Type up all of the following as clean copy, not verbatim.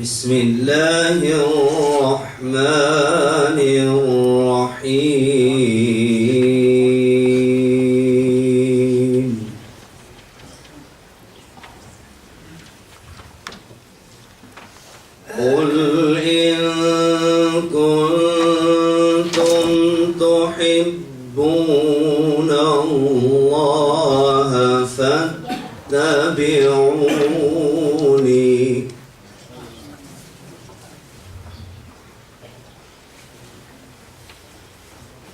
بسم الله الرحمن الرحيم قل إن كنتم تحبون الله فاتبعوني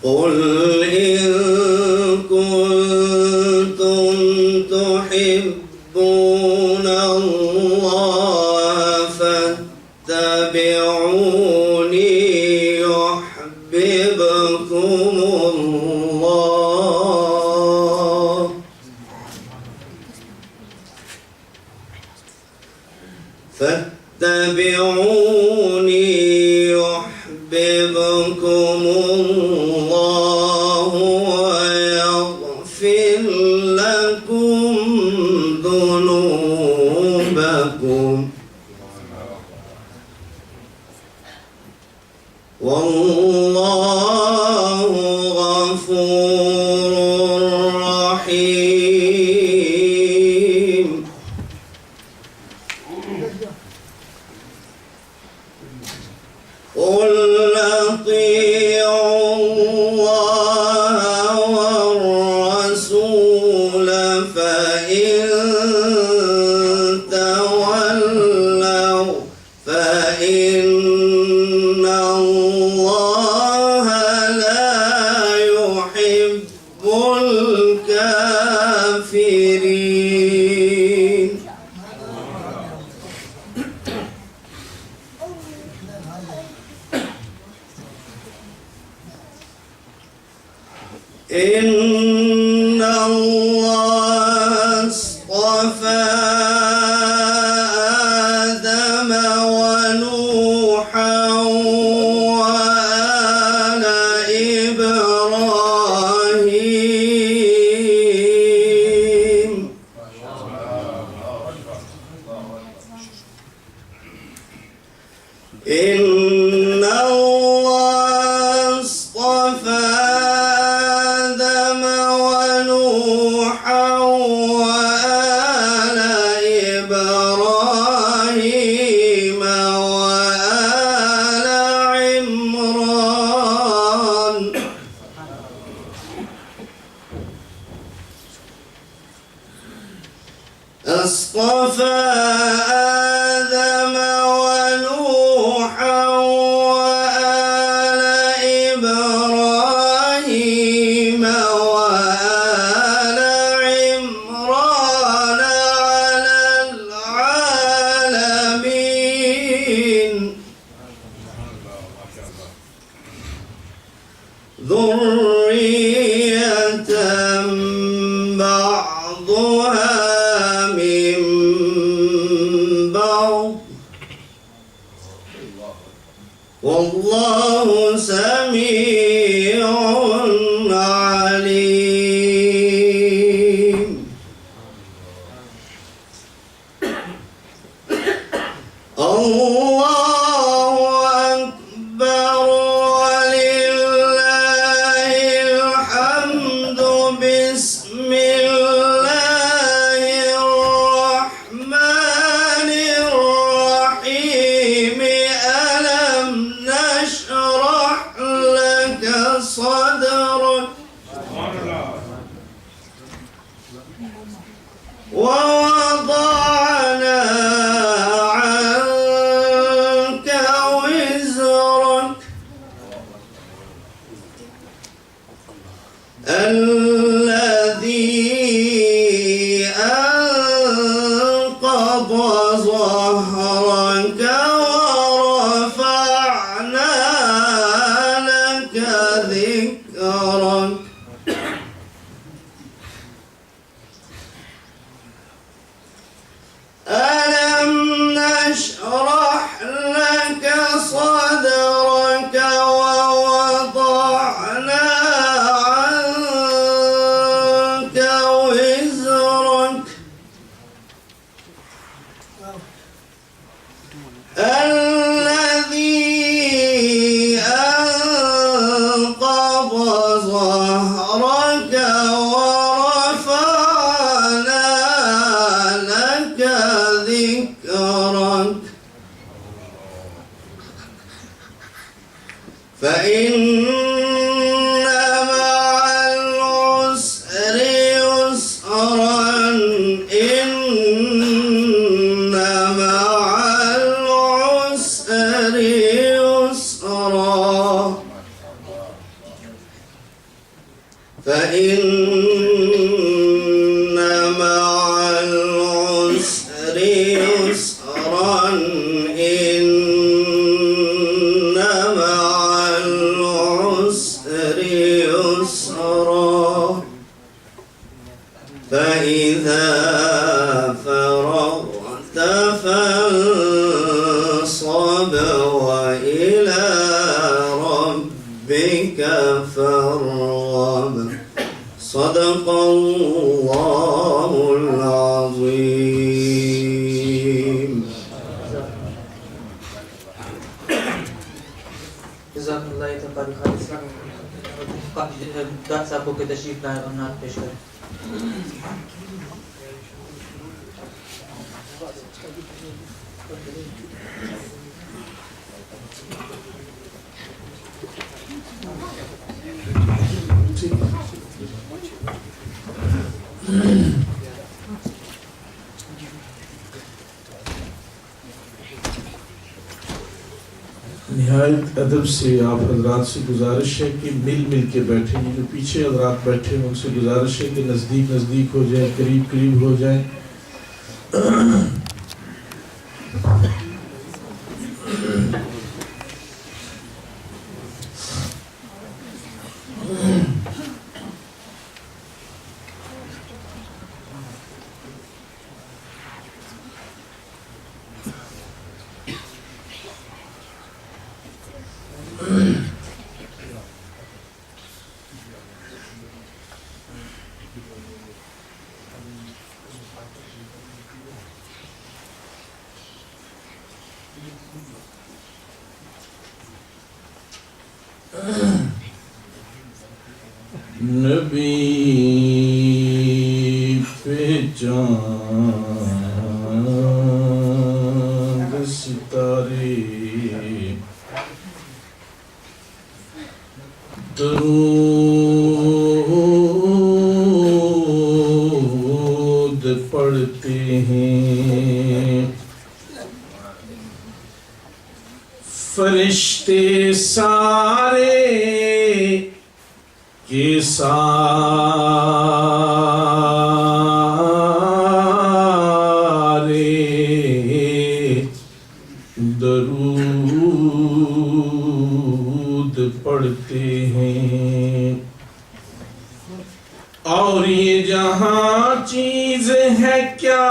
قل إن كنتم تحبون الله فاتبعوني يحببكم الله فاتبعوني يحببكم الله ويغفر لكم ذنوبكم والله غفور رحيم قل أطيعوا الله والرسول فإن تولوا فإن الله لا يحب الكافرين إن الله اصطفى آدم ونوحا وآل إبراهيم إن الله اصطفى ونوحا وآل إبراهيم وآل عمران اصطفى آدم ونوحا وآل إبراهيم وآل عمران على العالمين ذرية بعضها من بعض والله سميع عليم الله أكبر ولله الحمد بسم الله الرحمن الرحيم ألم نشرح لك صدرك ووضعنا عنك وزرك الذي أنقض ظهرك ورفعنا لك ذكرك ألم نشرح لك صدرك ووضعنا عنك وزرك الذي أنقض ظهرك ورفعنا لك ذكرك فإن مع العسر يسرا إن مع العسر يسرا فإن مع العسر يسرا إن مع العسر يسرا فإذا فرغت فانصب وإلى ربك فارغب صدق الله العظيم. جزاک اللہ تبارک خالص. داد صاحب کو تشریف لائے اور نعت پیش کریں. نہایت ادب سے آپ حضرات سے گزارش ہے کہ مل مل کے بیٹھیں. یہ جو پیچھے حضرات بیٹھے ہیں ان سے گزارش ہے کہ نزدیک نزدیک ہو جائیں, قریب قریب ہو جائیں. نبی پہ چاند ستارے درود پڑھتے ہیں, فرشتے سارے کے سارے درود پڑھتے ہیں. اور یہ جہاں چیز ہے کیا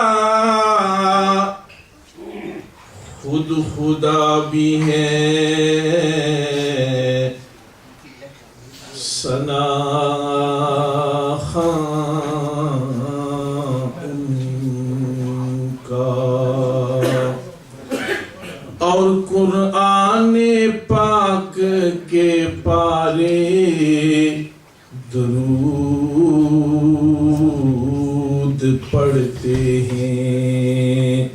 خود خدا بھی ہے, ثنا ان کا. اور قرآن پاک کے پارے درود پڑھتے ہیں.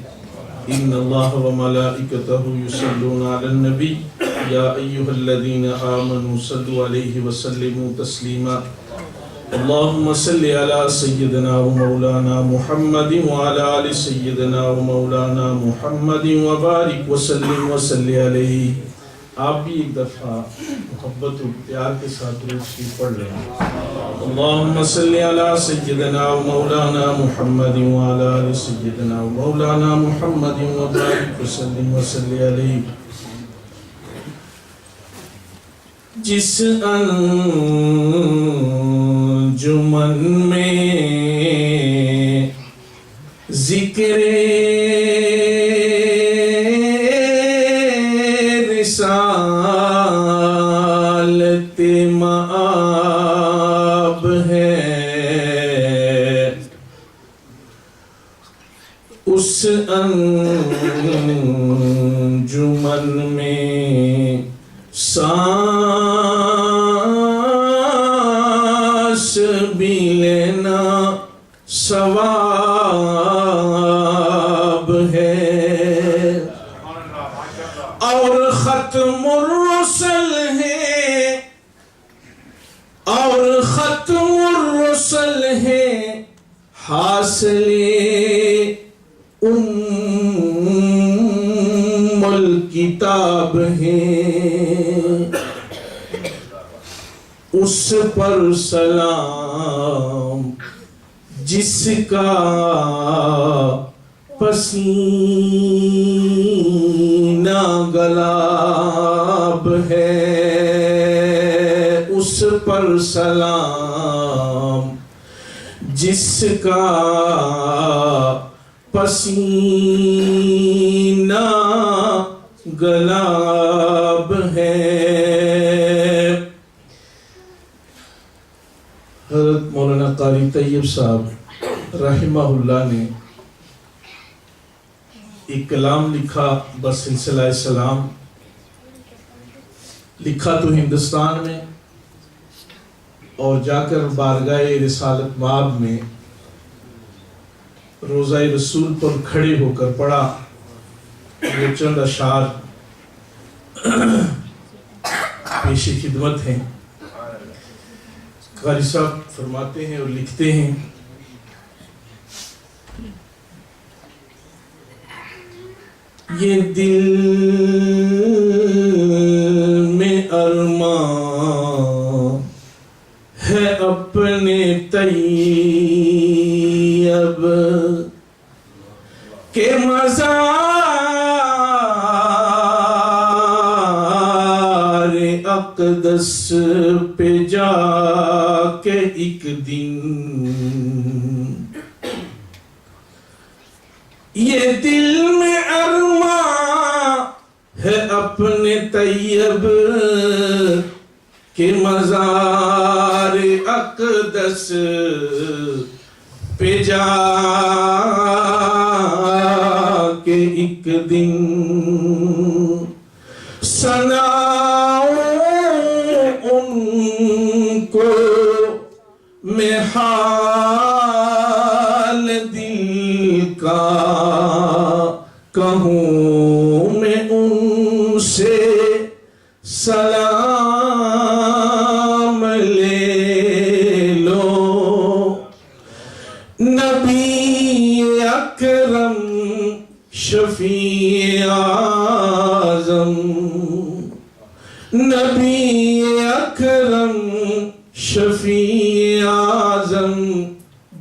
ان اللہ و ملائکتہ یصلون علی النبی یا ایہا الذین آمنوا صلوا علیہ وسلموا تسلیما. اللہم صلی علی سیدنا و مولانا محمد وعلی آل سیدنا و مولانا محمد وبارک وسلم وصلی علیہ. آپ بھی ایک دفعہ محبت و پیار کے ساتھ درود شریف پڑھ لیں. اللہم صلی علی سیدنا و مولانا محمد وعلی آل سیدنا و مولانا محمد وبارک وسلم وصلی علیہ. جس انجمن میں ذکر رسالت مآب ہے, اس انجمن دامن میں سانس بھی لینا ثواب ہے، اور ختم الرسل ہے، اور ختم الرسل ہے، حاصل ام الکتاب ہے، اس پر سلام جس کا پسینہ گلاب ہے، اس پر سلام جس کا پسینہ گلاب ہے۔ حضرت مولانا قاری طیب صاحب رحمہ اللہ نے ایک کلام لکھا بسلسلہ سلام، لکھا تو ہندوستان میں، اور جا کر بارگاہ رسالت مآب میں روضہ رسول پر کھڑے ہو کر پڑھا۔ وہ چند اشعار پیش خدمت ہیں۔ قاری صاحب فرماتے ہیں اور لکھتے ہیں، یہ دل میں ارمان ہے اپنے طیب کے مزار اقدس پہ جا کے ایک دن، یہ دل میں ارمان ہے اپنے طیب کے مزار اقدس پہ جا کے ایک دن سناؤں ان کو میں حال دل کا، کہوں میں ان سے سلام لے لو۔ نبی اکرم شفیع اعظم، نبی اکرم شفیع اعظم،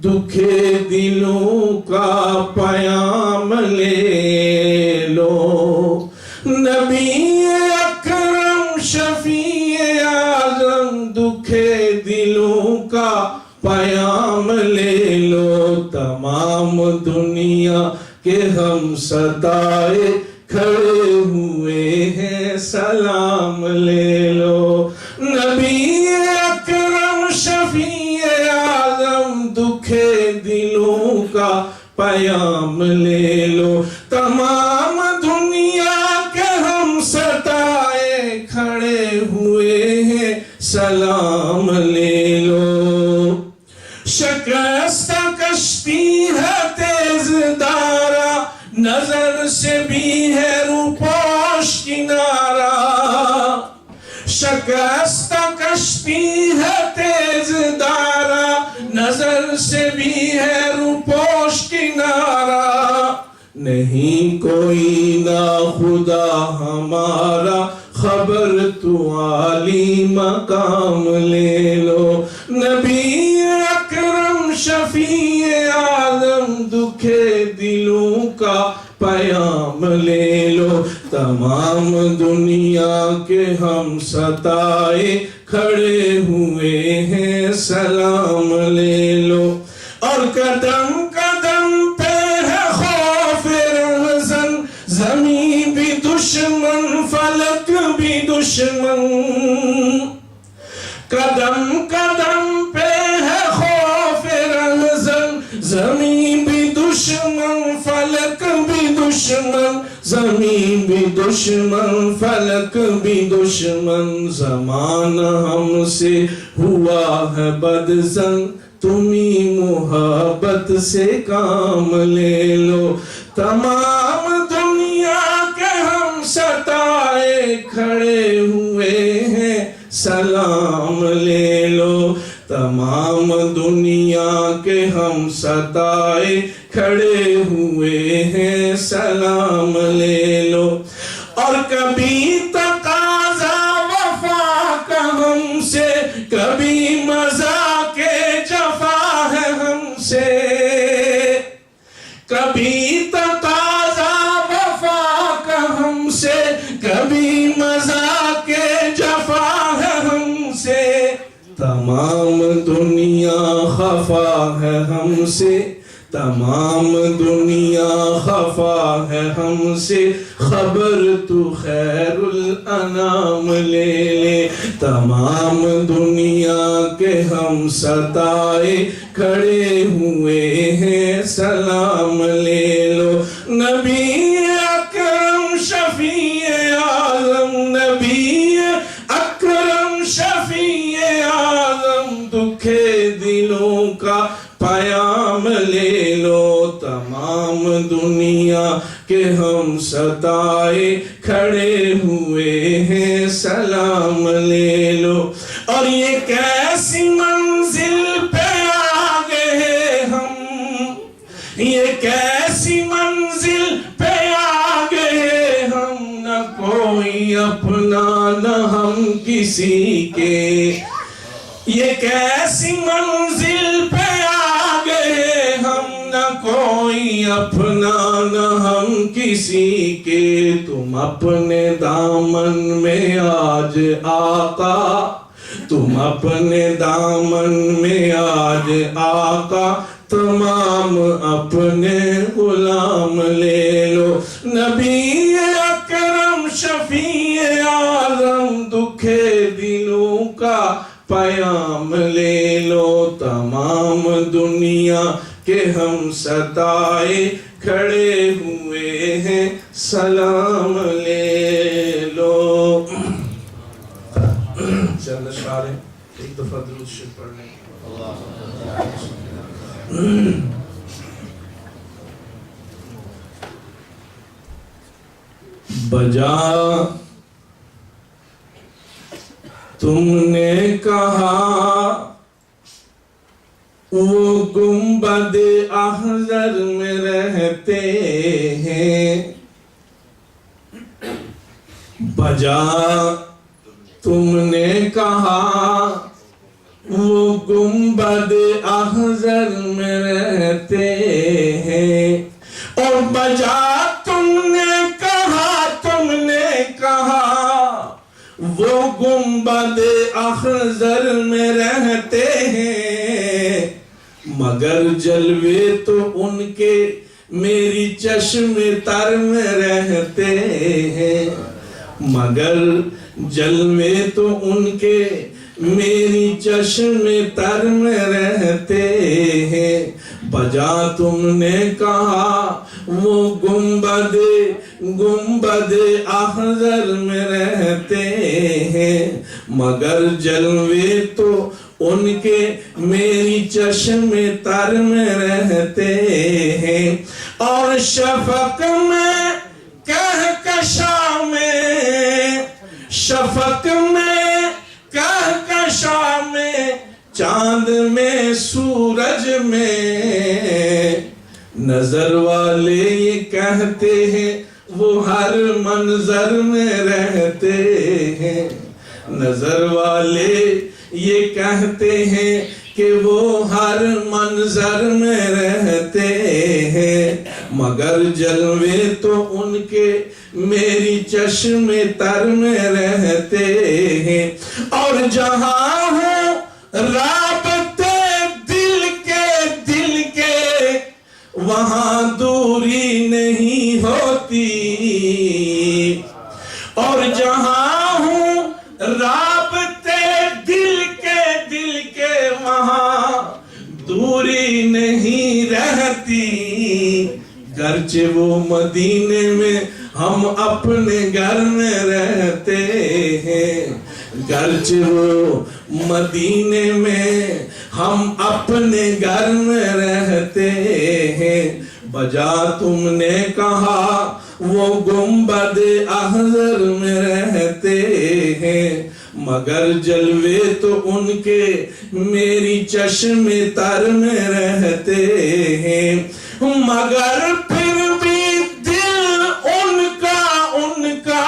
دکھے دلوں کا پیام لے لو۔ نبی اکرم شفیع اعظم، دکھے دلوں کا پیام لے لو۔ تمام دنیا کے ہم ستائے کھڑے ہوئے ہیں، سلام لے لو۔ نبی اکرم شفیع اعظم، دکھے دلوں کا پیام لے لو۔ تمام دنیا کے ہم ستائے کھڑے ہوئے ہیں، سلام لے لو۔ شکستہ کشتی ہے تیز دارا، نظر سے بھی ہے روپوش کنارہ۔ شکستہ کشتی ہے تیز دارا، نظر سے بھی ہے روپوش کنارہ۔ نہیں کوئی نا خدا ہمارا، خبر تو عالی مقام لے لو۔ نبی اکرم شفیع اعظم، دکھے دلوں کا پیام لے لو۔ تمام دنیا کے ہم ستائے کھڑے ہوئے ہیں، سلام لے لو۔ اور قدم قدم پہ ہے خوف رہزن، زمین بھی دشمن فلک بھی دشمن۔ قدم قدم پہ ہے خوف رہزن، زمین بھی دشمن فلک بھی دشمن۔ زمین بھی دشمن فلک بھی دشمن زمانہ ہم سے ہوا ہے بدظن تمہیں محبت سے کام لے لو تمام دنیا کے ہم ستائے کھڑے ہوئے ہیں سلام لے لو تمام دنیا کے ہم ستائے کھڑے ہوئے ہیں سلام لے لو اور کبھی تقاضا وفا کا ہم سے کبھی مذاق جفا ہے ہم سے کبھی تقاضا وفا کا ہم سے کبھی مذاق جفا ہے ہم سے تمام دنیا خفا ہے ہم سے تمام دنیا خفا ہے ہم سے خبر تو خیر الانام لے لے تمام دنیا کے ہم ستائے کھڑے ہوئے ہیں سلام لے لو نبی اکرم شفیع عالم نبی اکرم شفیع عالم دکھے دلوں کا پیام لے لو تمام دنیا کے ہم ستائے کھڑے ہوئے ہیں سلام لے لو اور یہ کیسی منزل پہ آ گئے ہم یہ کیسی منزل پہ آ گئے ہم نہ کوئی اپنا نہ ہم کسی کے یہ کیسی منزل پہ آ گئے ہم نہ کوئی اپنا نہ ہم کسی کے تم اپنے دامن میں آج آقا تم اپنے دامن میں آج آقا تمام اپنے غلام لے لو نبی اکرم شفیع عالم دکھے دلوں کا پیام لے لو تمام دنیا کے ہم ستائے کھڑے ہوئے ہیں سلام لے لو چند اشعار ہیں ایک دفعہ درود شریف پڑھ لیں بجا تم نے کہا وہ گنبد احجر میں رہتے ہیں بجا تم نے کہا وہ گنبد احجر میں رہتے ہیں اور بجا تم نے کہا وہ گنبد احجر میں رہتے ہیں مگر جلوے تو ان کے میری چشم تر میں رہتے ہیں مگر جلوے تو ان کے میری چشم تر میں رہتے ہیں بجا تم نے کہا وہ گنبد احجر میں رہتے ہیں مگر جلوے تو ان کے میری چشم تر میں رہتے ہیں اور شفق میں کہکشاں میں شفق میں کہکشاں میں چاند میں سورج میں نظر والے یہ کہتے ہیں وہ ہر منظر میں رہتے ہیں نظر والے یہ کہتے ہیں کہ وہ ہر منظر میں رہتے ہیں مگر جلوے تو ان کے میری چشم تر میں رہتے ہیں اور جہاں ہوں رابطے دل کے وہاں دوری نہیں ہوتی اور جہاں ہوں رابطے دل کے وہاں دوری نہیں رہتی گرچہ وہ مدینے میں ہم اپنے گھر میں رہتے ہیں، گرچہ وہ مدینے میں ہم اپنے گھر میں رہتے ہیں، بجا تم نے کہا وہ گنبد احضر میں رہتے ہیں، مگر جلوے تو ان کے میری چشم تر میں رہتے ہیں، مگر پھر بھی دل ان کا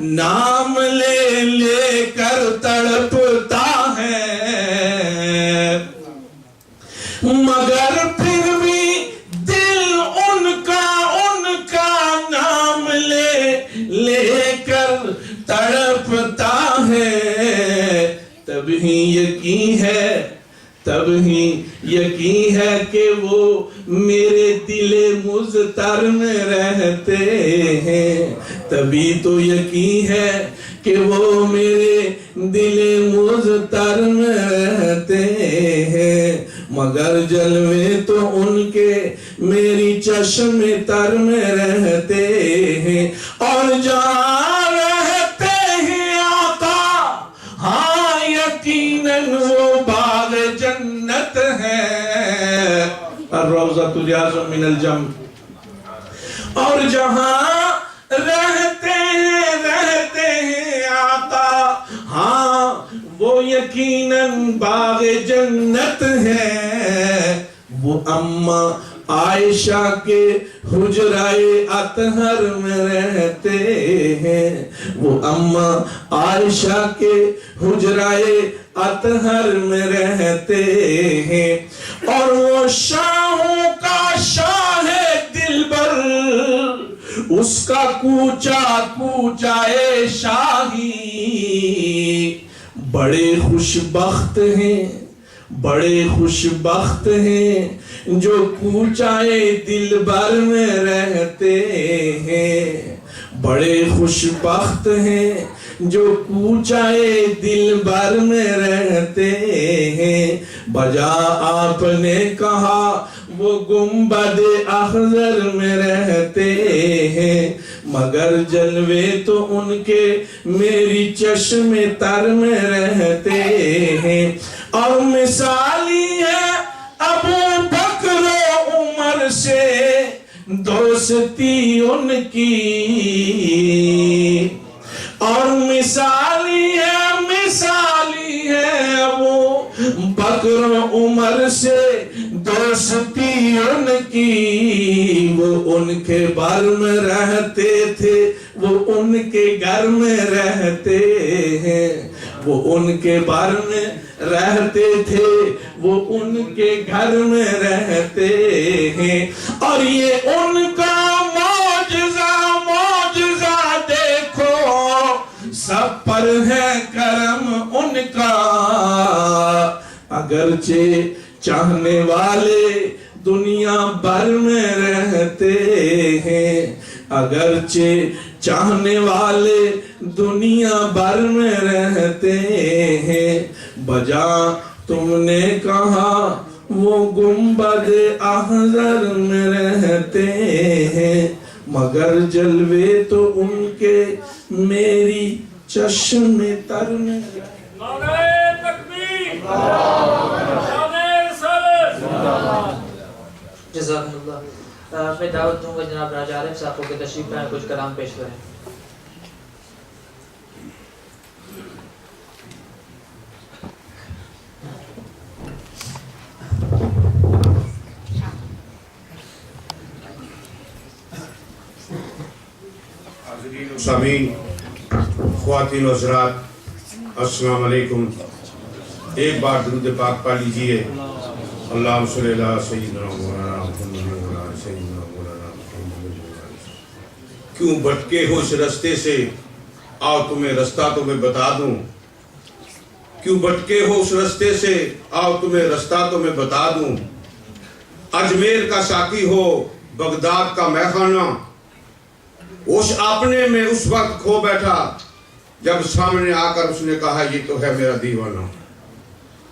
نام لے لے کر تڑپتا ہے، مگر پھر بھی دل ان کا نام لے کر تڑپتا ہے، تب ہی یقین ہے کہ وہ میرے دل مضطر میں رہتے ہیں، تبھی تو یقین ہے کہ وہ میرے دل مضطر میں رہتے ہیں، مگر جلوے تو ان کے میری چشم تر میں رہتے ہیں، اور جہاں رہتے ہیں آقا ہاں یقیناً وہ باغ جنت ہے، الروضۃ ریاض من الجنہ، اور جہاں رہتے ہیں آقا ہاں وہ یقیناً باغ جنت ہے، وہ اماں عائشہ کے حجرائے اطہر میں رہتے ہیں، وہ اماں عائشہ کے حجرائے اطہر میں رہتے ہیں، اور وہ شاہوں کا شاہ دلبر اس کا کوچائے شاہی، بڑے خوش بخت ہیں جو کوچائے دلبر میں رہتے ہیں، بڑے خوش بخت ہیں جو کوچائے دلبر میں رہتے ہیں، بجا آپ نے کہا وہ گنبد احضر میں رہتے ہیں، مگر جلوے تو ان کے میری چشم تر میں رہتے ہیں، اور مثالی ہے ابو بکر و عمر سے دوستی ان کی، اور مثالی ہے ابو بکر و عمر سے دوستی ان کی، وہ ان کے بار میں رہتے تھے، وہ ان کے گھر میں رہتے ہیں، وہ ان کے بار میں رہتے تھے، وہ ان کے گھر میں رہتے ہیں، اور یہ ان کا معجزہ دیکھو سب پر ہے کرم ان کا، اگرچہ چاہنے والے دنیا بھر میں رہتے ہیں، اگرچہ چاہنے والے دنیا بھر میں رہتے ہیں، بجا تم نے کہا وہ گنبد احضر میں رہتے ہیں، مگر جلوے تو ان کے میری چشم تر میں نعرہ تکبیر، شان رسالت۔ جزاکم اللہ۔ میں دعوت دوں گا جناب راجہ عارف صاحب کو کہ تشریف لائیں، کچھ کلام پیش کریں۔ حاضرین و سامعین، خواتین و حضرات، السلام علیکم۔ ایک بار درود پاک پا لیجئے۔ اللہم صلی اللہ سیدنا مولانا محمد مولانا سیدنا مولانا محمد۔ کیوں بھٹکے ہو اس رستے سے، آؤ تمہیں رستہ تو میں بتا دوں۔ کیوں بھٹکے ہو اس رستے سے، آؤ تمہیں رستہ تو میں بتا دوں۔ اجمیر کا ساقی ہو، بغداد کا میخانہ، اس اپنے میں اس وقت کھو بیٹھا جب سامنے آ کر اس نے کہا یہ تو ہے میرا دیوانہ۔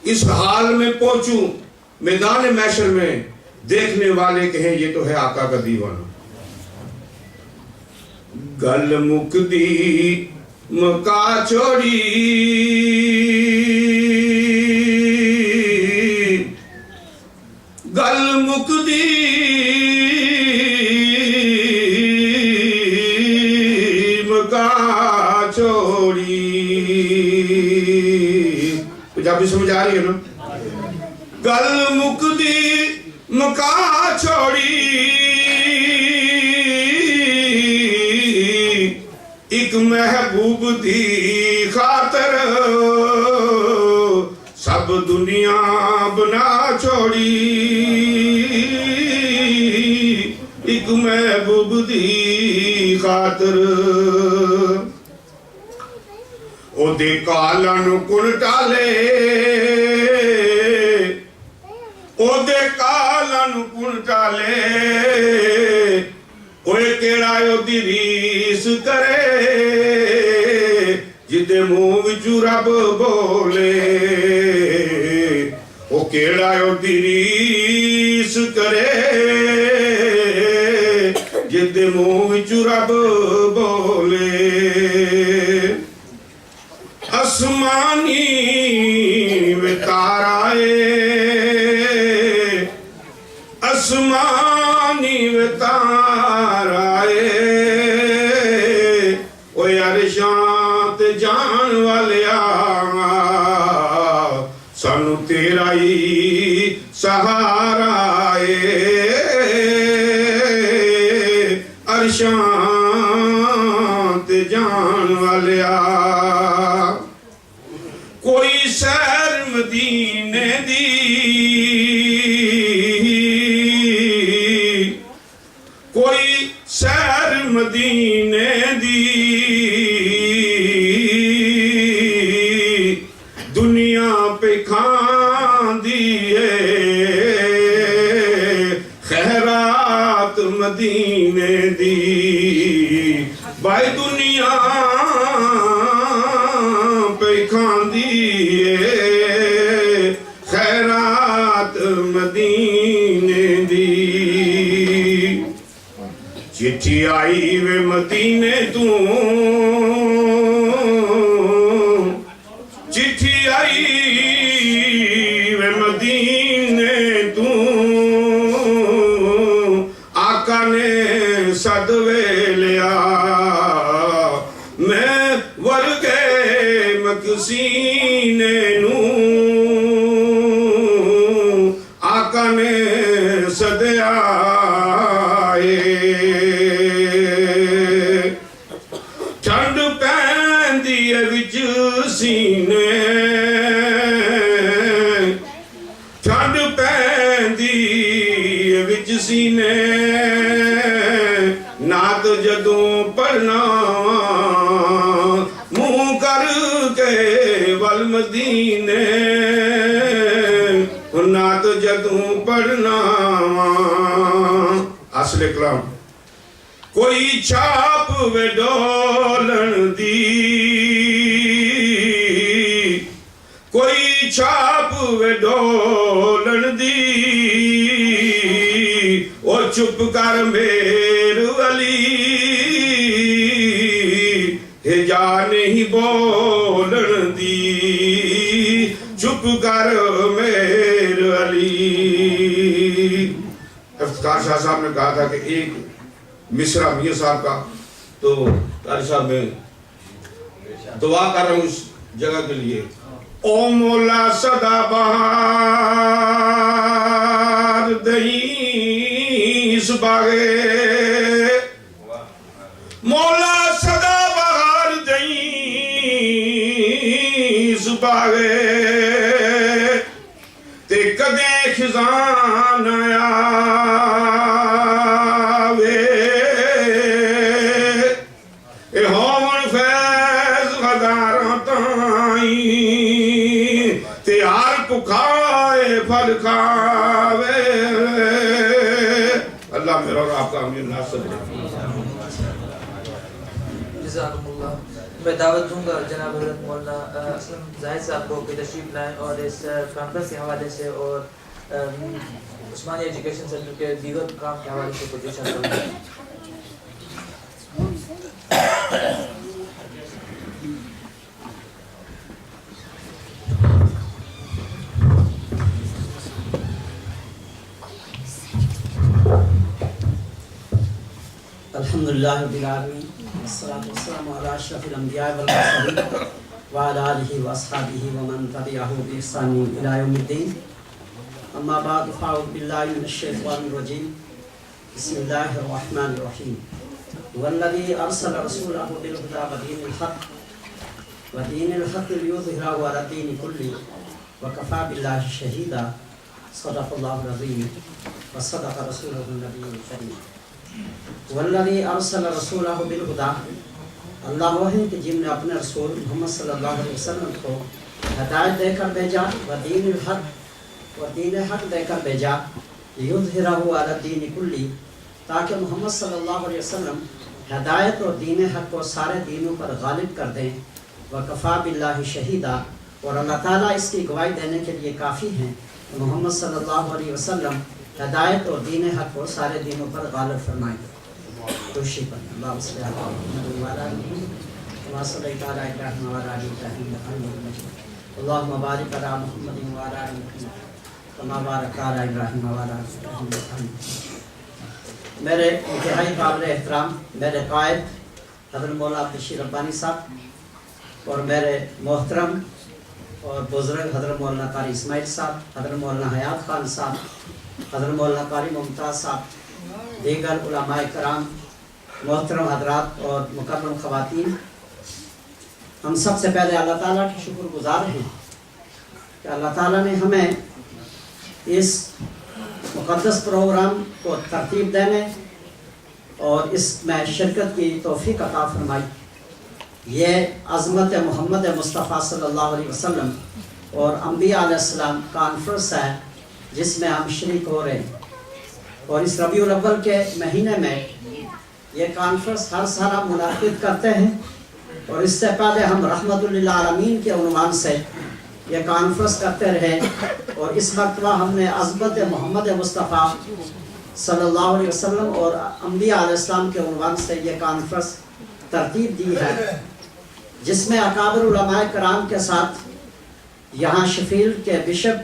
اس حال میں پہنچوں میدان محشر میں، دیکھنے والے کہیں یہ تو ہے آقا کا دیوانہ۔ گل مکدی مکا چھوڑی گل مکدی مکا چھوڑی. پنجابی سمجھ آ رہی ہے نا؟ گل مکدی مکا چھوڑی ایک محبوب دی خاطر سب دنیا بنا چھوڑی. ایک محبوب دی خاطر او دے کالن کن ٹالے او دے کالن کن ٹالے اوے کیڑا او دی ریس کرے جدے منہ وچوں رب بولے. او کیڑا او دی ریس کرے جدے منہ وچوں رب بولے. آسمانی وے تارائے آسمانی وے تارائے اوے عرشاں تے جان والیا سانو تیرا ہی سہارا اے. عرشاں تے جان والیا کوئی سیر مدینے دی کوئی سیر مدینے دی دنیا پہ کھاندی ہے خیرات مدینے دی. بھائی دنیا پہ کھاندی ہے خیرات مدینے دی. چٹھی آئی وے مدینے تو چٹھی آئی وے مدینے تو آقا نے صد ویلیا میں ورگے مکسینے نو آقا نے صدیا ٹھنڈ پیندی ہے وچ سینے ٹھنڈ پیندی ہے وچ سینے نعت جدوں پڑھنا منہ کر کے ول مدینے نعت جدوں پڑھنا. اصل کلام کوئی چھاپ وے ڈولن دی کوئی چھاپ وے ڈولن دی او چپ کر میر علی ہجا نہیں بولن دی چپ کر میر علی. افتخار شاہ صاحب نے کہا تھا کہ ایک مصرع میاں صاحب کا تو قاری صاحب میں دعا کر رہا ہوں اس جگہ کے لیے. او مولا صدا بہار دہی اس باغے مولا صدا بہار دہی اس باغے تے کدے خزان آوے اے ہون فیض غداراں تائیں تے ہر پکھائے پھل کھاوے. اللہ میرا اور آپ کا امیر ناصر ہے. جزاکم اللہ. میں دعوت دوں گا جناب حضرت مولانا اسلم زاہد صاحب کو کہ تشریف لائیں اور اس کانفرنس کے حوالے سے اور عثمانی ایجوکیشن سینٹر کے دیگر کام کے حوالے سے کچھ ارشاد کریں. الحمدللہ رب العالمین والصلاة والسلام علی اشرف الانبیاء والمرسلین وعلی آلہ واصحابہ ومن تبعہ بإحسان الی یوم الدین اما بعد فاعوذ باللہ من الشیطان الرجیم بسم اللہ الرحمن الرحیم والذی ارسل رسولہ بالہدی ودین الحق لیظہرہ علی الدین کلہ وکفی باللہ شہیدا صدق اللہ العظیم وصدق رسولہ النبی الکریم والذی ارسل رسولہ بالہدی اللہ وہ ہے کہ جن نے اپنے رسول محمد صلی اللہ علیہ وسلم کو ہدایت دے کر بھیجا ودین الحق و دین حق دے کر بھیجا لیظہرہ علی الدین کلہ تاکہ محمد صلی اللہ علیہ وسلم ہدایت اور دین حق کو سارے دینوں پر غالب کر دیں وکفی باللہ شہیدا اور اللہ تعالیٰ اس کی گواہی دینے کے لیے کافی ہیں کہ محمد صلی اللہ علیہ وسلم ہدایت اور دین حق کو سارے دینوں پر غالب فرمائیں خوشی پر اللہ صلی اللہ علیہ وسلم کما صلیت علی ابراہیم وعلی آل ابراہیم انک حمید مجید اللہم بارک علی محمد وعلی آل محمد کما بارکت علی ابراہیم وعلی آل ابراہیم انک حمید مجید۔ میرے انتہائی قابل احترام میرے قائد حضرت مولانا عبدالشیر ربانی صاحب اور میرے محترم اور بزرگ حضرت مولانا قاری اسماعیل صاحب، حضرت مولانا حیات خان صاحب، حضرت مولانا قاری ممتاز صاحب، دیگر علماء کرام، محترم حضرات اور مکرم خواتین، ہم سب سے پہلے اللہ تعالیٰ کی شکر گزار ہیں کہ اللہ تعالیٰ نے ہمیں اس مقدس پروگرام کو ترتیب دینے اور اس میں شرکت کی توفیق عطا فرمائی۔ یہ عظمت محمد مصطفیٰ صلی اللہ علیہ وسلم اور انبیاء علیہ السلام کانفرنس ہے جس میں ہم شریک ہو رہے ہیں، اور اس ربیع الاول کے مہینے میں یہ کانفرنس ہر سال ہم منعقد کرتے ہیں، اور اس سے پہلے ہم رحمت للعالمین کے عنوان سے یہ کانفرنس کرتے رہے، اور اس مرتبہ ہم نے عظمت محمد مصطفیٰ صلی اللہ علیہ وسلم اور انبیاء علیہ السلام کے عنوان سے یہ کانفرنس ترتیب دی ہے، جس میں اکابر علماء کرام کے ساتھ یہاں شفیلڈ کے بشپ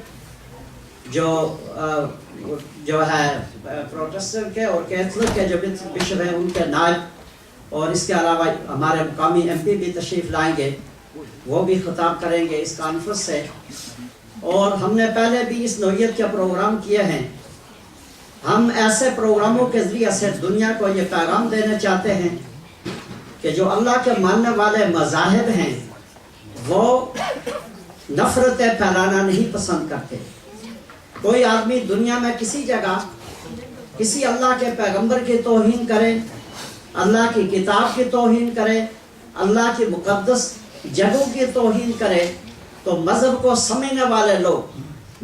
جو ہے پروٹسٹنٹ کے اور کیتھولک کے جو بشپ ہیں ان کے نائب، اور اس کے علاوہ ہمارے مقامی ایم پی بھی تشریف لائیں گے، وہ بھی خطاب کریں گے اس کانفرنس سے۔ اور ہم نے پہلے بھی اس نوعیت کے پروگرام کیے ہیں۔ ہم ایسے پروگراموں کے ذریعے سے دنیا کو یہ پیغام دینا چاہتے ہیں کہ جو اللہ کے ماننے والے مذاہب ہیں وہ نفرتیں پھیلانا نہیں پسند کرتے۔ کوئی آدمی دنیا میں کسی جگہ کسی اللہ کے پیغمبر کی توہین کرے، اللہ کی کتاب کی توہین کرے، اللہ کی مقدس جگہوں کی توہین کرے، تو مذہب کو سمجھنے والے لوگ،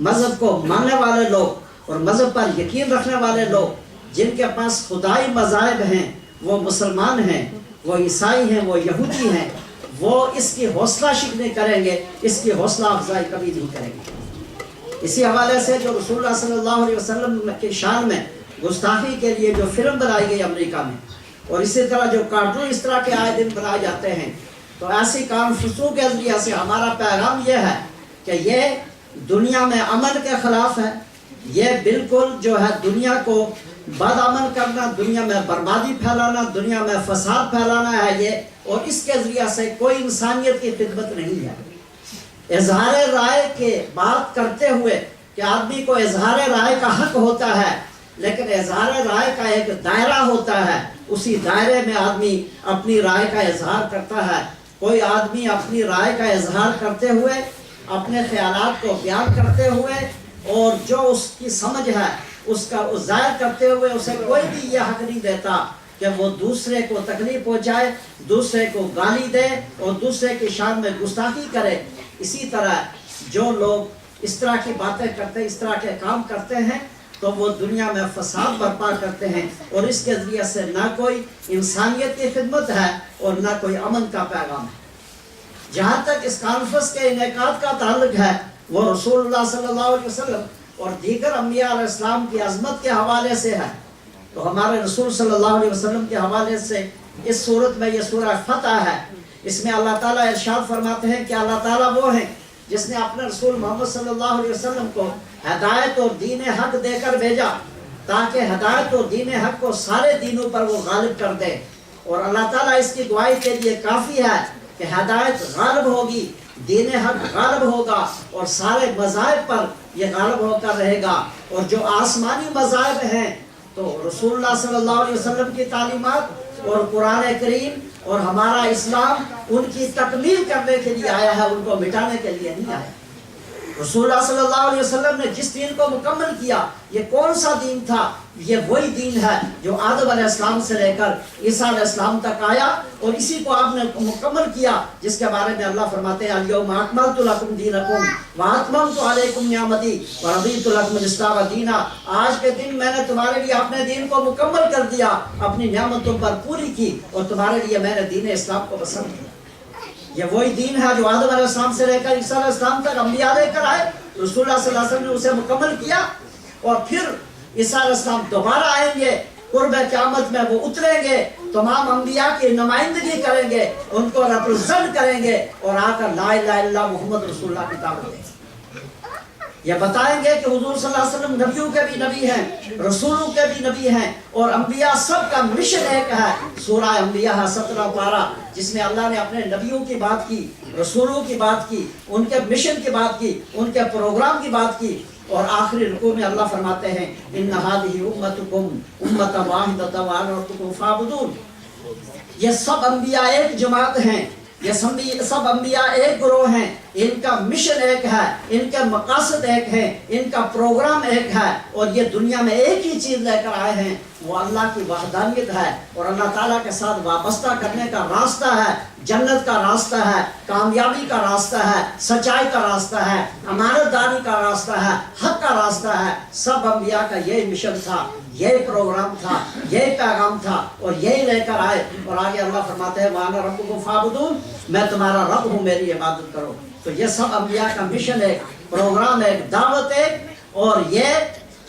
مذہب کو ماننے والے لوگ اور مذہب پر یقین رکھنے والے لوگ جن کے پاس خدائی مذاہب ہیں، وہ مسلمان ہیں، وہ عیسائی ہیں، وہ یہودی ہیں، وہ اس کی حوصلہ شکنی کریں گے، اس کی حوصلہ افزائی کبھی نہیں کریں گے۔ اسی حوالے سے جو رسول اللہ صلی اللہ علیہ وسلم کی شان میں گستاخی کے لیے جو فلم بنائی گئی امریکہ میں، اور اسی طرح جو کارٹون اس طرح کے آئے دن بنائے جاتے ہیں، تو ایسی کانفرنسوں کے ذریعے سے ہمارا پیغام یہ ہے کہ یہ دنیا میں امن کے خلاف ہے، یہ بالکل جو ہے دنیا کو بد امن کرنا، دنیا میں بربادی پھیلانا، دنیا میں فساد پھیلانا ہے یہ، اور اس کے ذریعے سے کوئی انسانیت کی خدمت نہیں ہے۔ اظہار رائے کے بات کرتے ہوئے کہ آدمی کو اظہار رائے کا حق ہوتا ہے، لیکن اظہار رائے کا ایک دائرہ ہوتا ہے، اسی دائرے میں آدمی اپنی رائے کا اظہار کرتا ہے۔ کوئی آدمی اپنی رائے کا اظہار کرتے ہوئے، اپنے خیالات کو بیان کرتے ہوئے، اور جو اس کی سمجھ ہے اس کا ظاہر کرتے ہوئے، اسے کوئی بھی یہ حق نہیں دیتا کہ وہ دوسرے کو تکلیف پہنچائے، دوسرے کو گالی دے اور دوسرے کی شان میں گستاخی کرے۔ اسی طرح جو لوگ اس طرح کی باتیں کرتے، اس طرح کے کام کرتے ہیں، تو وہ دنیا میں فساد برپا کرتے ہیں، اور اس کے ذریعے سے نہ کوئی انسانیت کی خدمت ہے اور نہ کوئی امن کا پیغام ہے۔ جہاں تک اس کانفرنس کے انعقاد کا تعلق ہے، وہ رسول اللہ صلی اللہ علیہ وسلم اور دیگر انبیاء علیہ السلام کی عظمت کے حوالے سے ہے۔ تو ہمارے رسول صلی اللہ علیہ وسلم کے حوالے سے اس صورت میں یہ سورہ فتح ہے، اس میں اللہ تعالیٰ ارشاد فرماتے ہیں کہ اللہ تعالیٰ وہ ہیں جس نے اپنے رسول محمد صلی اللہ علیہ وسلم کو ہدایت اور دین حق دے کر بھیجا، تاکہ ہدایت اور دین حق کو سارے دینوں پر وہ غالب کر دے۔ اور اللہ تعالیٰ اس کی گواہی کے لیے کافی ہے کہ ہدایت غالب ہوگی، دین حق غالب ہوگا اور سارے مذاہب پر یہ غالب ہو کر رہے گا۔ اور جو آسمانی مذاہب ہیں تو رسول اللہ صلی اللہ علیہ وسلم کی تعلیمات اور قرآن کریم اور ہمارا اسلام ان کی تکمیل کرنے کے لیے آیا ہے، ان کو مٹانے کے لیے نہیں آیا۔ رسول اللہ صلی اللہ علیہ وسلم نے جس دین کو مکمل کیا، یہ کون سا دین تھا؟ یہ وہی دین ہے جو آدم علیہ السلام سے لے کر عیسیٰ علیہ السلام تک آیا، اور اسی کو آپ نے مکمل کیا، جس کے بارے میں اللہ فرماتے ہیں الیوم اکملت لکم دینکم واتممت علیکم نعمتی ورضیت لکم الاسلام دینا۔ آج کے دن میں نے تمہارے لیے اپنے دین کو مکمل کر دیا، اپنی نعمتوں پر پوری کی، اور تمہارے لیے میں نے دین اسلام کو پسند کیا۔ یہ وہی دین ہے جو آدم علیہ السلام سے لے کر عیسیٰ علیہ السلام تک انبیاء لے کر آئے، رسول اللہ صلی اللہ علیہ وسلم نے اسے مکمل کیا، اور پھر عیسیٰ علیہ السلام دوبارہ آئیں گے، قرب قیامت میں وہ اتریں گے، تمام انبیاء کی نمائندگی کریں گے، ان کو ریپرزینٹ کریں گے، اور آ کر لا الہ الا اللہ محمد رسول اللہ کی دعوت دیں گے۔ یہ بتائیں گے کہ حضور صلی اللہ علیہ وسلم نبیوں کے بھی نبی ہیں، رسولوں کے بھی نبی ہیں، اور انبیاء سب کا مشن ایک ہے۔ سورہ انبیاء 17 پارہ جس میں اللہ نے اپنے نبیوں کی بات کی، رسولوں کی بات کی، ان کے مشن کی بات کی، ان کے پروگرام کی بات کی، اور آخری رکوع میں اللہ فرماتے ہیں ان ھذہ امتکم امۃ واحدۃ وانا ربکم فاعبدون۔ یہ سب انبیاء ایک جماعت ہیں، یہ سب انبیاء ایک گروہ ہیں، ان کا مشن ایک ہے، ان کے مقاصد ایک ہیں، ان کا پروگرام ایک ہے، اور یہ دنیا میں ایک ہی چیز لے کر آئے ہیں، وہ اللہ کی وحدانیت ہے، اور اللہ تعالیٰ کے ساتھ وابستہ کرنے کا راستہ ہے، جنت کا راستہ ہے، کامیابی کا راستہ ہے، سچائی کا راستہ ہے، امانت داری کا راستہ ہے، حق کا راستہ ہے۔ سب انبیاء کا یہی مشن تھا، یہی پروگرام تھا، یہی پیغام تھا، اور یہی لے کر آئے۔ اور آگے اللہ فرماتے ہیں وَأَنَا رَبُّكُمْ فَاعْبُدُونِ، میں تمہارا رب ہوں، میری عبادت کرو۔ تو یہ سب انبیاء کا مشن ہے، پروگرام ہے، دعوت ہے، اور یہ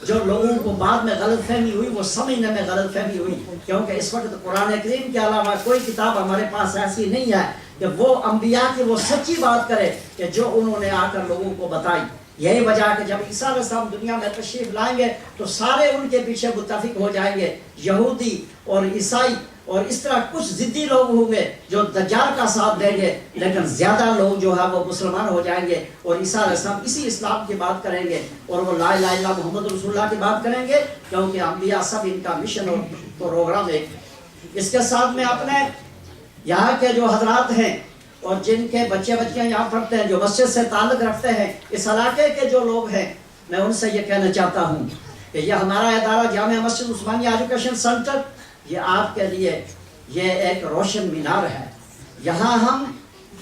جو لوگوں کو بعد میں غلط فہمی ہوئی وہ سمجھنے میں غلط فہمی ہوئی، کیونکہ اس وقت قرآن کریم کے علاوہ کوئی کتاب ہمارے پاس ایسی نہیں ہے کہ وہ انبیاء کی وہ سچی بات کرے کہ جو انہوں نے آ کر لوگوں کو بتائی۔ یہی وجہ کہ جب عیسیٰ علیہ السلام دنیا میں تشریف لائیں گے تو سارے ان کے پیچھے متفق ہو جائیں گے، یہودی اور عیسائی، اور اس طرح کچھ ضدی لوگ ہوں گے جو دجال کا ساتھ دیں گے، لیکن زیادہ لوگ جو ہے وہ مسلمان ہو جائیں گے، اور عیسیٰ علیہ السلام اسی اسلام کی بات کریں گے، اور وہ لا الہ الا اللہ محمد رسول اللہ کی بات کریں گے، کیونکہ انبیاء سب ان کا مشن اور پروگرام ہے۔ اس کے ساتھ میں اپنے یہاں کے جو حضرات ہیں اور جن کے بچے بچیاں یہاں پڑھتے ہیں، جو مسجد سے تعلق رکھتے ہیں، اس علاقے کے جو لوگ ہیں، میں ان سے یہ کہنا چاہتا ہوں کہ یہ ہمارا ادارہ جامع مسجد عثمانیہ ایجوکیشن سینٹر، یہ آپ کے لیے یہ ایک روشن مینار ہے۔ یہاں ہم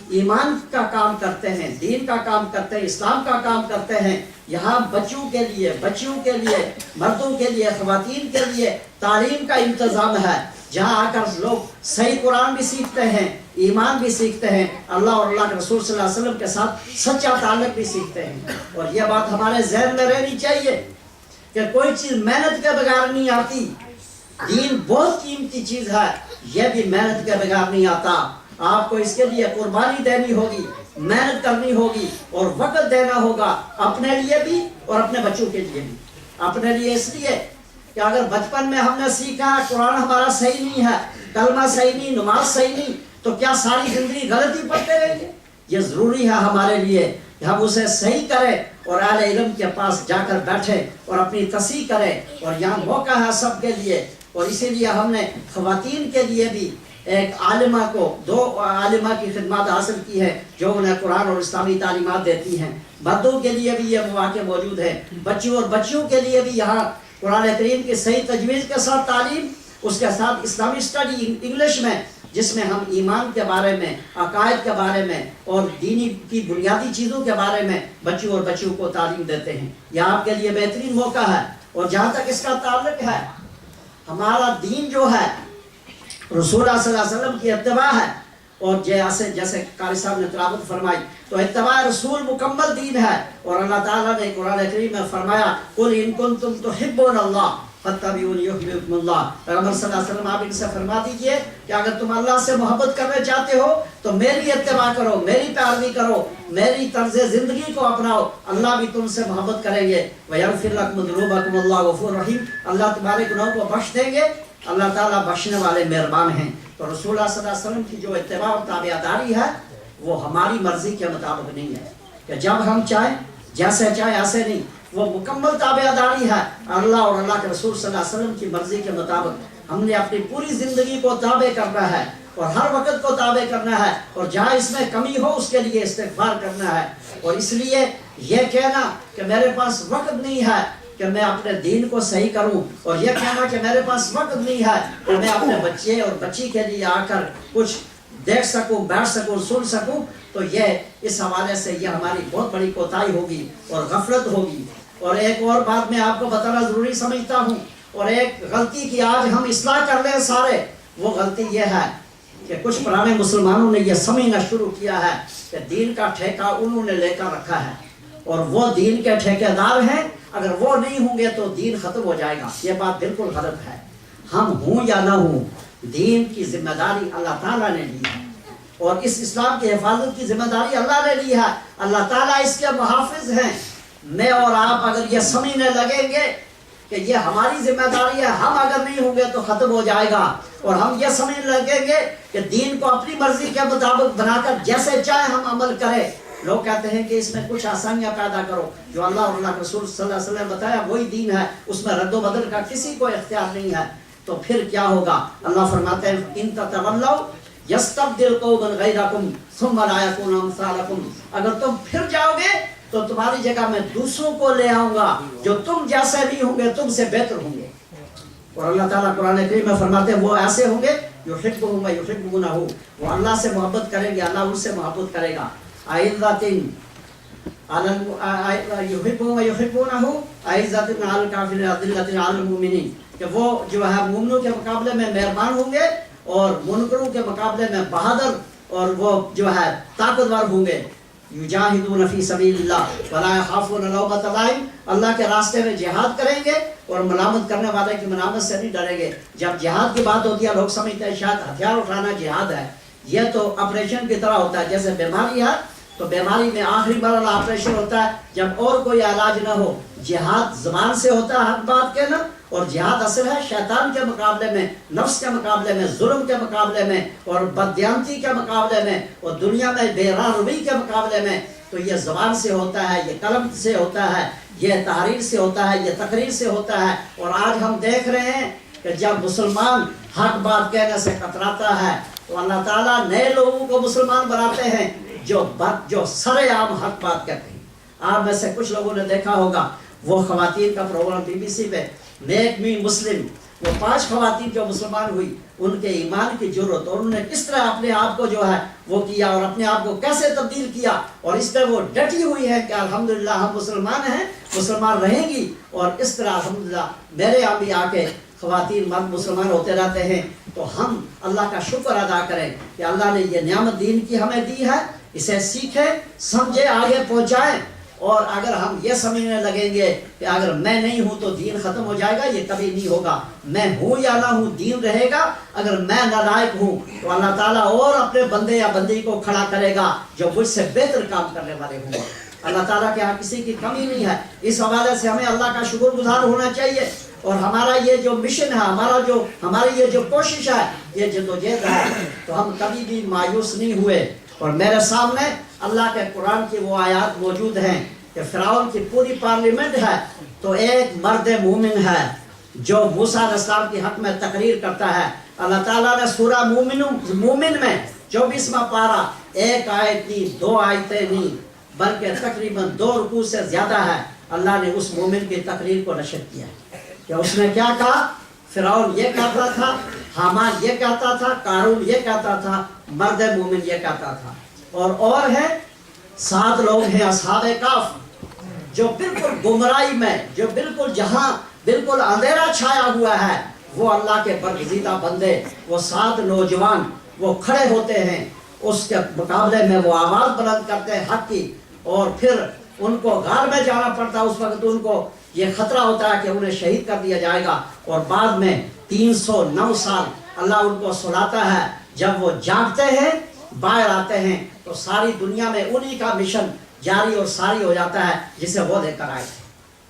ایمان کا کام کرتے ہیں، دین کا کام کرتے ہیں، اسلام کا کام کرتے ہیں۔ یہاں بچوں کے لیے، بچیوں کے لیے، مردوں کے لیے، خواتین کے لیے تعلیم کا انتظام ہے، جہاں آ کر لوگ صحیح قرآن بھی سیکھتے ہیں، ایمان بھی سیکھتے ہیں، اللہ اور اللہ کے رسول صلی اللہ علیہ وسلم کے ساتھ سچا تعلق بھی سیکھتے ہیں۔ اور یہ بات ہمارے ذہن میں رہنی چاہیے کہ کوئی چیز محنت کے بغیر نہیں آتی۔ دین بہت قیمتی چیز ہے، یہ بھی محنت کے بغیر نہیں آتا۔ آپ کو اس کے لیے قربانی دینی ہوگی، محنت کرنی ہوگی، اور وقت دینا ہوگا، اپنے لیے بھی اور اپنے بچوں کے لیے بھی۔ اپنے لیے اس لیے کہ اگر بچپن میں ہم نے سیکھا قرآن ہمارا صحیح نہیں ہے، کلمہ صحیح نہیں، نماز صحیح نہیں، تو کیا ساری زندگی غلطی پڑھتے رہیں گے؟ یہ ضروری ہے ہمارے لیے کہ ہم اسے صحیح کریں، اور اہل علم کے پاس جا کر بیٹھیں اور اپنی تصحیح کریں، اور یہاں موقع ہے سب کے لیے۔ اور اسی لیے ہم نے خواتین کے لیے بھی ایک عالمہ کو، 2 عالمہ کی خدمات حاصل کی ہے جو انہیں قرآن اور اسلامی تعلیمات دیتی ہیں۔ مردوں کے لیے بھی یہ مواقع موجود ہے، بچوں اور بچیوں کے لیے بھی یہاں قرآن کریم کی صحیح تجویز کے ساتھ تعلیم، اس کے ساتھ اسلامی اسٹڈی انگلش میں، جس میں ہم ایمان کے بارے میں، عقائد کے بارے میں اور دینی کی بنیادی چیزوں کے بارے میں بچوں اور بچیوں کو تعلیم دیتے ہیں۔ یہ آپ کے لیے بہترین موقع ہے۔ اور جہاں تک اس کا تعلق ہے، ہمارا دین جو ہے رسول اللہ صلی اللہ علیہ وسلم کی اتباع ہے، اور جیسے قاری صاحب نے تلاوت فرمائی تو اتباع رسول مکمل دین ہے۔ اور اللہ تعالیٰ نے قرآن کریم میں فرمایا قُلْ إِن كُنتُمْ تُحِبُّونَ اللَّهَ فَاتَّبِعُونِي يُحْبِبْكُمُ اللَّهُ۔ پیغمبر صلی اللہ علیہ وسلم آپ ان سے فرما دیجئے کہ اگر تم اللہ سے محبت کرنا چاہتے ہو تو میری اتباع کرو، میری پیروی کرو، میری طرز زندگی کو اپناؤ، اللہ بھی تم سے محبت کریں گے۔ وَيَغْفِرْ لَكُمْ ذُنُوبَكُمْ وَاللَّهُ غَفُورٌ رَحِيمٌ۔ اللہ تمہارے گناہوں کو بخش دیں گے، اللہ تعالیٰ بخشنے والے مہربان ہیں۔ تو رسول اللہ صلی اللہ علیہ وسلم کی جو اتباع اور تابعداری ہے وہ ہماری مرضی کے مطابق نہیں ہے کہ جب ہم چاہیں جیسے چاہیں ایسے نہیں، وہ مکمل تابعداری ہے اللہ اور اللہ کے رسول صلی اللہ علیہ وسلم کی مرضی کے مطابق۔ ہم نے اپنی پوری زندگی کو تابع کرنا ہے اور ہر وقت کو تابع کرنا ہے، اور جہاں اس میں کمی ہو اس کے لیے استغفار کرنا ہے۔ اور اس لیے یہ کہنا کہ میرے پاس وقت نہیں ہے کہ میں اپنے دین کو صحیح کروں، اور یہ کہنا کہ میرے پاس وقت نہیں ہے کہ میں اپنے بچے اور بچی کے لیے آ کر کچھ دیکھ سکوں، بیٹھ سکوں، سن سکوں، تو یہ اس حوالے سے یہ ہماری بہت بڑی کوتاہی ہوگی اور غفلت ہوگی۔ اور ایک اور بات میں آپ کو بتانا ضروری سمجھتا ہوں، اور ایک غلطی کی آج ہم اصلاح کر لیں سارے، وہ غلطی یہ ہے کہ کچھ پرانے مسلمانوں نے یہ سمجھنا شروع کیا ہے کہ دین کا ٹھیکہ انہوں نے لے کر رکھا ہے اور وہ دین کے ٹھیکیدار ہیں، اگر وہ نہیں ہوں گے تو دین ختم ہو جائے گا۔ یہ بات بالکل غلط ہے۔ ہم ہوں یا نہ ہوں، دین کی ذمہ داری اللہ تعالیٰ نے لی ہے، اور اس اسلام کی حفاظت کی ذمہ داری اللہ نے لی ہے۔ اللہ تعالیٰ اس کے محافظ ہیں۔ میں اور آپ اگر یہ سمجھنے لگیں گے کہ یہ ہماری ذمہ داری ہے، ہم اگر نہیں ہوں گے تو ختم ہو جائے گا، اور ہم یہ سمجھنے لگیں گے کہ دین کو اپنی مرضی کے مطابق بنا کر جیسے چاہے ہم عمل کریں۔ لوگ کہتے ہیں کہ اس میں کچھ آسانیاں پیدا کرو، جو اللہ اور اللہ کے رسول صلی اللہ علیہ وسلم نے بتایا وہی دین ہے، اس میں رد و بدل کا کسی کو اختیار نہیں ہے۔ تو پھر کیا ہوگا؟ اللہ فرماتے ہیں ان تتولوا یستبدل قوما غیرکم ثم لا یکونوا امثالکم، اگر تم پھر جاؤ گے تو تمہاری جگہ میں دوسروں کو لے آؤں گا جو تم جیسے نہیں ہوں گے، تم سے بہتر ہوں گے۔ اور اللہ تعالیٰ قرآن کریم میں فرماتے ہیں وہ ایسے ہوں گے یحبهم ویحبونه، وہ اللہ سے محبت کریں گے، اللہ ان سے محبت کرے گا۔ اعزۃ یحبهم ویحبونه اعزۃ علی الکافرین اذلۃ علی المؤمنین، کہ وہ جو ہے مومنوں کے مقابلے میں مہربان ہوں گے اور منکروں کے مقابلے میں بہادر اور وہ جو ہے طاقتور ہوں گے۔ یجاہدون فی سبیل اللہ ولا یخافون لومۃ لائم، اللہ کے راستے میں جہاد کریں گے اور ملامت کرنے والے کی ملامت سے نہیں ڈریں گے۔ جب جہاد کی بات ہوتی ہے لوگ سمجھتے ہیں شاید ہتھیار اٹھانا جہاد ہے، یہ تو آپریشن کی طرح ہوتا ہے، جیسے بیماری ہے تو بیماری میں آخری مرحلہ آپریشن ہوتا ہے جب اور کوئی علاج نہ ہو۔ جہاد زبان سے ہوتا ہے حق بات کہنا، اور جہاد اصل ہے شیطان کے مقابلے میں، نفس کے مقابلے میں، ظلم کے مقابلے میں اور بددیانتی کے مقابلے میں اور دنیا میں بے راہ روی کے مقابلے میں۔ تو یہ زبان سے ہوتا ہے، یہ قلم سے ہوتا ہے، یہ تحریر سے ہوتا ہے، یہ تقریر سے ہوتا ہے۔ اور آج ہم دیکھ رہے ہیں کہ جب مسلمان حق بات کہنے سے کتراتا ہے تو اللہ تعالیٰ نئے لوگوں کو مسلمان بناتے ہیں جو سرے عام حق بات کہتے ہیں۔ آپ میں سے کچھ لوگوں نے دیکھا ہوگا وہ خواتین کا پروگرام BBC پہ میک می مسلم، وہ 5 خواتین جو مسلمان ہوئی، ان کے ایمان کی جرت اور انہوں نے کس طرح اپنے آپ کو جو ہے وہ کیا اور اپنے آپ کو کیسے تبدیل کیا، اور اس پہ وہ ڈٹی ہوئی ہے کہ الحمدللہ ہم مسلمان ہیں، مسلمان رہیں گی۔ اور اس طرح الحمدللہ میرے یہاں بھی آ کے خواتین مرد مسلمان ہوتے رہتے ہیں۔ تو ہم اللہ کا شکر ادا کریں کہ اللہ نے یہ نعمت دین کی ہمیں دی ہے، اسے سیکھیں، سمجھیں، آگے پہنچائیں۔ اور اگر ہم یہ سمجھنے لگیں گے کہ اگر میں نہیں ہوں تو دین ختم ہو جائے گا، یہ کبھی نہیں ہوگا۔ میں ہوں یا نہ ہوں دین رہے گا۔ اگر میں نالائق ہوں تو اللہ تعالیٰ اور اپنے بندے یا بندی کو کھڑا کرے گا جو مجھ سے بہتر کام کرنے والے ہوں گے۔ اللہ تعالیٰ کے ہاں کسی کی کمی نہیں ہے۔ اس حوالے سے ہمیں اللہ کا شکر گزار ہونا چاہیے، اور ہمارا یہ جو مشن ہے، ہماری یہ جو کوشش ہے، یہ جدوجہد ہے، تو ہم کبھی بھی مایوس نہیں ہوئے۔ اور میرے سامنے اللہ کے قرآن کی وہ آیات موجود ہیں کہ فرعون کی پوری پارلیمنٹ ہے تو ایک مرد مومن ہے جو موسیٰ علیہ السلام کی حق میں تقریر کرتا ہے۔ اللہ تعالیٰ نے سورہ مومن میں 24واں پارہ 1 آیت نہیں، 2 آیتیں نہیں، بلکہ تقریباً 2 رکوع سے زیادہ ہے، اللہ نے اس مومن کی تقریر کو نشر کیا کہ اس نے کیا کہا۔ فرعون یہ کہتا تھا، حامان یہ کہتا تھا، قارون یہ کہتا تھا، مرد مومن یہ کہتا تھا۔ اور ہیں 7 لوگ ہیں اصحاب کہف جو بالکل گمراہی میں، جو بالکل جہاں بالکل اندھیرا چھایا ہوا ہے، وہ اللہ کے برگزیدہ بندے، وہ 7 نوجوان وہ کھڑے ہوتے ہیں، اس کے مقابلے میں وہ آواز بلند کرتے ہیں حق کی، اور پھر ان کو غار میں جانا پڑتا، اس وقت ان کو یہ خطرہ ہوتا ہے کہ انہیں شہید کر دیا جائے گا، اور بعد میں 309 سال اللہ ان کو سلاتا ہے۔ جب وہ جاگتے ہیں، باہر آتے ہیں، تو ساری دنیا میں انہی کا مشن جاری اور ساری ہو جاتا ہے جسے وہ لے کر آئے تھے۔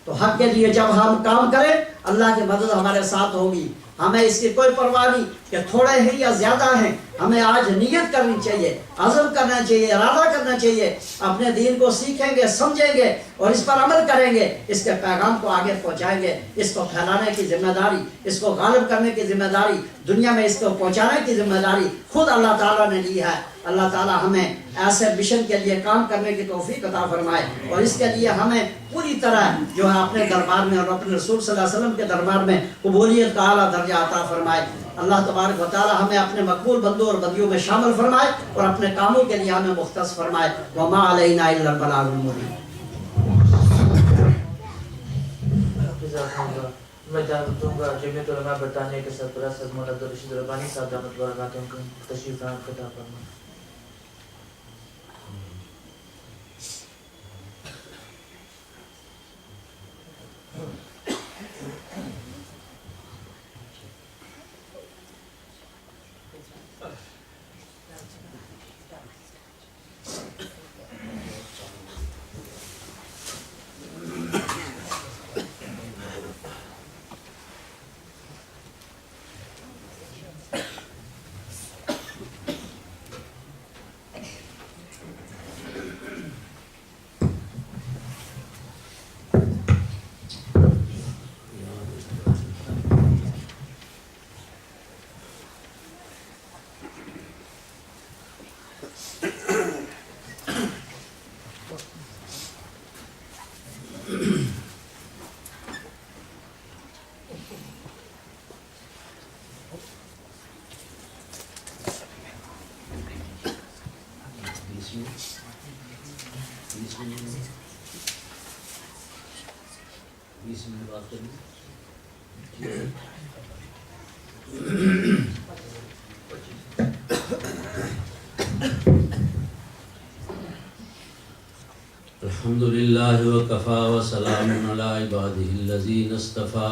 تو حق کے لیے جب ہم کام کریں، اللہ کی مدد ہمارے ساتھ ہوگی۔ ہمیں اس کی کوئی پرواہ نہیں کہ تھوڑے ہیں یا زیادہ ہیں. ہمیں آج نیت کرنی چاہیے, عزم کرنا چاہیے, ارادہ کرنا چاہیے. اپنے دین کو سیکھیں گے, سمجھیں گے اور اس پر عمل کریں گے. اس کے پیغام کو آگے پہنچائیں گے. اس کو پھیلانے کی ذمہ داری, اس کو غالب کرنے کی ذمہ داری, دنیا میں اس کو پہنچانے کی ذمہ داری خود اللہ تعالیٰ نے لی ہے. اللہ تعالیٰ ہمیں ایسے مشن کے لیے کام کرنے کی توفیق عطا فرمائے اور اس کے لیے ہمیں پوری طرح جو ہے اپنے دربار میں اور اپنے رسول صلی اللہ علیہ وسلم کے دربار میں قبولیت کا اعلیٰ درجہ عطا فرمائے. اللہ تبارک و تعالیٰ ہمیں اپنے مقبول بندوں اور بندیوں میں شامل فرمائے اور اپنے کاموں کے لیے ہمیں مختص فرمائے. وما علینا الا البلاغ المبین. میں دعوت دوں گا جمعیت علماء برطانیہ کے سرپرست حضرت مولانا عبدالرشید ربانی صاحب دامت برکاتہم کو تشریف لانے کا خطاب فرمائیں. الحمد لله وكفى وسلام على عباده الذين اصطفى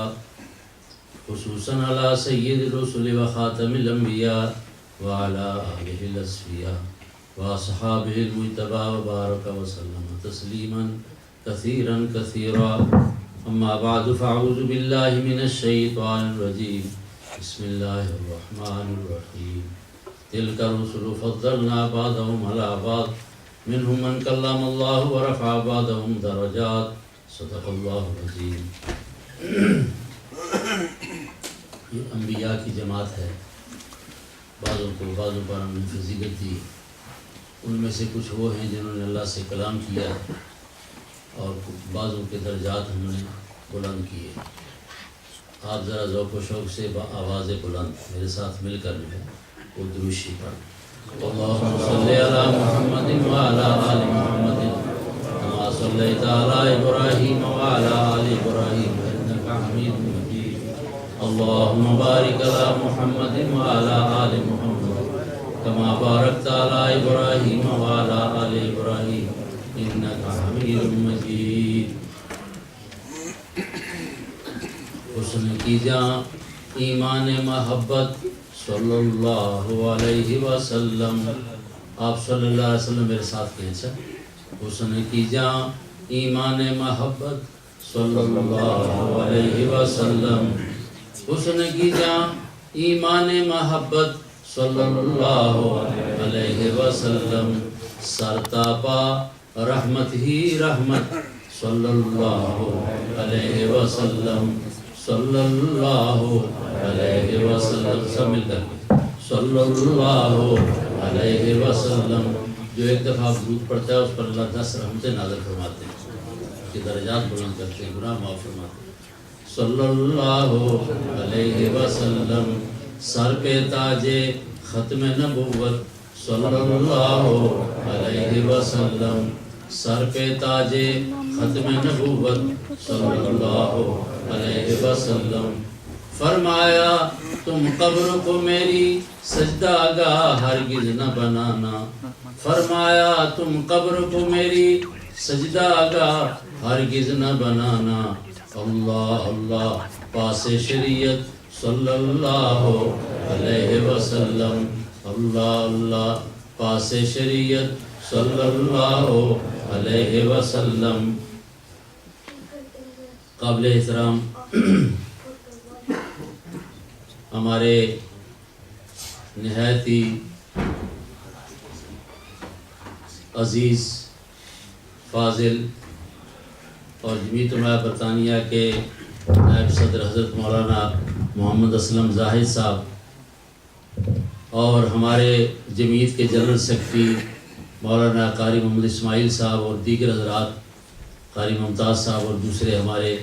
خصوصا على سيد الرسل وخاتم الأنبياء وعلى آله الأصفياء وأصحابه المجتبى وبارك وسلم تسليما كثيرا كثيرا. أما بعد فأعوذ بالله من الشيطان الرجيم. بسم الله الرحمن الرحيم. تلك الرسل فضلنا بعضهم على بعض منهم من كلم الله ورفع بعضهم درجات. صدق الله العظيم. یہ انبیاء کی جماعت ہے. بعضوں کو بعضوں پر ہم نے فضیلت دی. ان میں سے کچھ وہ ہیں جنہوں نے اللہ سے کلام کیا اور بعضوں کے درجات ہم نے بلند کیے. آپ ذرا ذوق و شوق سے آواز بلند میرے ساتھ مل کر جو ہے وہ دروشی پڑھیں. اللهم صل على محمد وعلى آل محمد كما صليت على إبراهيم وعلى آل إبراهيم إنك حميد مجيد. اللهم بارك على محمد وعلى آل محمد كما باركت على إبراهيم وعلى آل إبراهيم إنك حميد مجيد. حسن کی جاں ایمان محبت صلی اللہ علیہ وسلم. آپ صلی اللہ علیہ وسلم میرے ساتھ کہیں سر. حسن کی جاں ایمان محبت صلی اللہ علیہ وسلم. حسن کی جاں ایمان محبت صلی اللہ علیہ وسلم. سرتاپا رحمت ہی رحمت صلی اللہ علیہ وسلم. صلی اللہ علیہ وسلم. سب مل کر صلی اللہ علیہ وسلم. جو ایک دفعہ درود پڑھتا ہے اس پر اللہ 10 رحمتیں نازل فرماتے ہیں, اس کے درجات بلند کرتے ہیں, گناہ معاف فرماتے ہیں. صلی اللہ علیہ وسلم. سر پہ تاج ختم نبوت صلی اللہ علیہ وسلم. سر پہ تاج ختم نبوت صلی اللہ علیہ وسلم. فرمایا تم قبر کو میری سجدہ گاہ ہرگز نہ بنانا. فرمایا تم قبر کو میری سجدہ گاہ ہرگز نہ بنانا. اللہ اللہ پاس شریعت صلی اللہ علیہ وسلم. اللہ اللہ پاس شریعت صلی اللہ علیہ وسلم. قابل احترام ہمارے نہایت ہی عزیز فاضل اور جمعیت علماء برطانیہ کے نائب صدر حضرت مولانا محمد اسلم زاہد صاحب اور ہمارے جمعیت کے جنرل سیکرٹری مولانا قاری محمد اسماعیل صاحب اور دیگر حضرات، قاری ممتاز صاحب اور دوسرے ہمارے